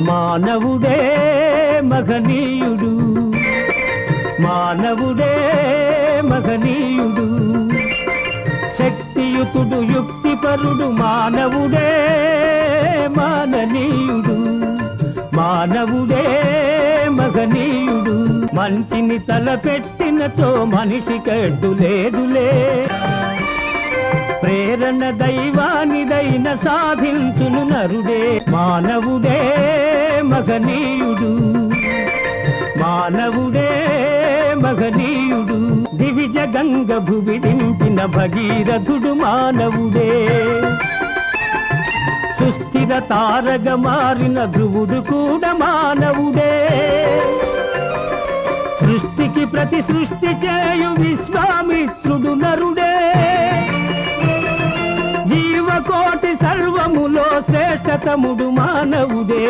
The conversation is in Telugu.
మానవుడే మహనీయుడు, మానవుడే మహనీయుడు, శక్తియుతుడు యుక్తిపరుడు మానవుడే మాననీయుడు, మానవుడే మహనీయుడు. మంచిని తలపెట్టినతో మనిషికెడ్డు లేదులే, ప్రేరణ దైవానిదైన సాధించును నరుడే. మానవుడే మహనీయుడు, మానవుడే మహనీయుడు, దివిజ గంగ భువి దింపిన భగీరథుడు మానవుడే. సుస్థిర తారగ మారిన ధ్రువుడు కూడా మానవుడే. సృష్టికి ప్రతి సృష్టి చేయు విశ్వామిత్రుడు నరుడే. జీవకోటి సర్వములో శ్రేష్టతముడు మానవుడే.